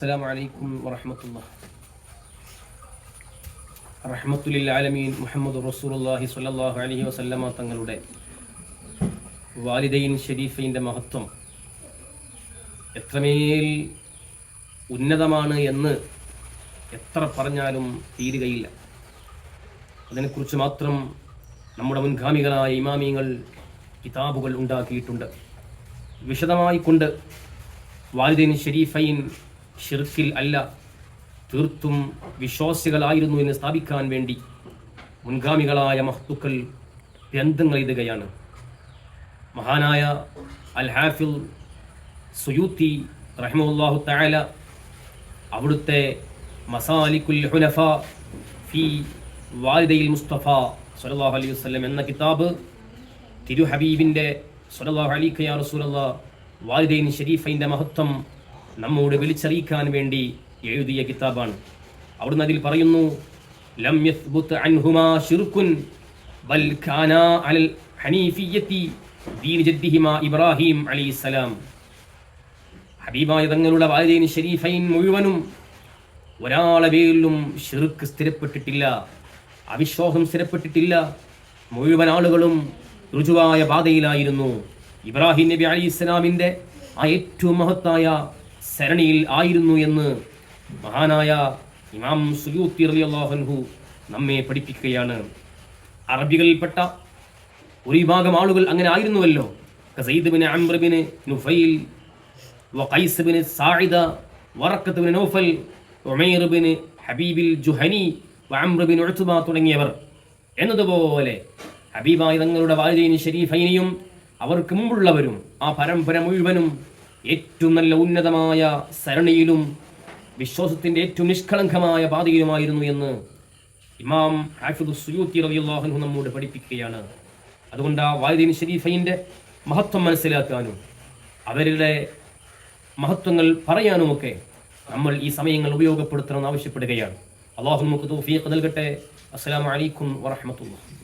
അസ്സലാമു അലൈക്കും വറഹ്മത്തുള്ളാഹി റഹ്മത്തുൽ ആലമീൻ മുഹമ്മദുർ റസൂലുള്ളാഹി സ്വല്ലല്ലാഹു അലൈഹി വസല്ലമ തങ്ങളുടെ വാലിദൈൻ ഷരീഫൈൻ്റെ മഹത്വം എത്രമേൽ ഉന്നതമാണ് എന്ന് എത്ര പറഞ്ഞാലും തീരുകയില്ല. അതിനെക്കുറിച്ച് മാത്രം നമ്മുടെ മുൻഗാമികളായ ഇമാമിയങ്ങൾ കിതാബുകൾ ഉണ്ടാക്കിയിട്ടുണ്ട്. വിശദമായി കൊണ്ട് വാലിദൈൻ ഷരീഫൈൻ ഷിർക്കിൽ അല്ല, തീർത്തും വിശ്വാസികളായിരുന്നു എന്ന് സ്ഥാപിക്കാൻ വേണ്ടി മുൻഗാമികളായ മഹ്തുക്കൾ ഗ്രന്ഥങ്ങൾ എഴുതുകയാണ്. മഹാനായ അൽ ഹാഫിൽ സുയൂത്തി റഹിമഹുല്ലാഹു തആല അവിടുത്തെ മസാലിക്കുൽ ഹുനഫ ഫി വാലിദൈൽ മുസ്തഫ സ്വല്ലല്ലാഹു അലൈഹി വസല്ലം എന്ന കിതാബ് തിരു ഹബീബിൻ്റെ സ്വല്ലല്ലാഹു അലൈഹി യാ റസൂലല്ലാഹ് വാലിദൈൻ ഷരീഫൈൻ്റെ മഹത്വം നമ്മോട് വിളിച്ചറിയിക്കാൻ വേണ്ടി എഴുതിയ കിതാബാണ്. അവിടുന്ന് അതിൽ പറയുന്നു, ലം യസ്ബുത് അൻഹുമാ ശിർകുൻ ബൽ കാനാ അലൽ ഹനീഫിയ്യതി ദീൻ ജദ്ദിഹിമാ ഇബ്രാഹിം അലൈഹിസ്സലാം. ഹബീബായ തങ്ങളുടെ വാലിദൈൻ ഷരീഫൈൻ മുഴുവനും ഒരാളെ പേരിലും ഷിർക്ക് സ്ഥിരപ്പെട്ടിട്ടില്ല, അവിശ്വാസം സ്ഥിരപ്പെട്ടിട്ടില്ല. മുഴുവൻ ആളുകളും ഋജുവായ പാതയിലായിരുന്നു. ഇബ്രാഹിം നബി അലൈഹിസ്സലാമിൻ്റെ ആ ഏറ്റവും മഹത്തായ സരണിയിൽ ആയിരുന്നു എന്ന് മഹാനായ ഇമാം സുയൂത്തി റളിയല്ലാഹു അൻഹു നമ്മെ പഠിപ്പിക്കുകയാണ്. അറബികളിൽപ്പെട്ട ഒരു വിഭാഗം ആളുകൾ അങ്ങനെ ആയിരുന്നുവല്ലോ. Sayyid bin Amr bin Nufail, വഖൈസ് bin Saida, Waraqah bin Naufal, Umair bin ഹബീബിൽ ജുഹനി, വഅംർ ബിൻ ഉത്ബ തുടങ്ങിയവർ എന്നതുപോലെ ഹബീബായ തങ്ങളുടെ വാലിദൈൻ ഷരീഫൈനെയും അവർക്ക് മുമ്പുള്ളവരും ആ പരമ്പര മുഴുവനും ഏറ്റവും നല്ല ഉന്നതമായ സരണിയിലും വിശ്വാസത്തിൻ്റെ ഏറ്റവും നിഷ്കളങ്കമായ പാതയിലുമായിരുന്നു എന്ന് ഇമാം ഹാഫിദ് സുയൂത്തി റളിയല്ലാഹു അൻഹു നമ്മോട് പഠിപ്പിക്കുകയാണ്. അതുകൊണ്ട് ആ വാലിദൈൻ ഷരീഫൈൻ്റെ മഹത്വം മനസ്സിലാക്കാനും അവരുടെ മഹത്വങ്ങൾ പറയാനുമൊക്കെ നമ്മൾ ഈ സമയങ്ങൾ ഉപയോഗപ്പെടുത്തണമെന്ന് ആവശ്യപ്പെടുകയാണ്. അല്ലാഹു നമുക്ക് തൗഫീഖ് നൽകട്ടെ. അസ്സലാമു അലൈക്കും വറഹ്മത്തുള്ളാഹി.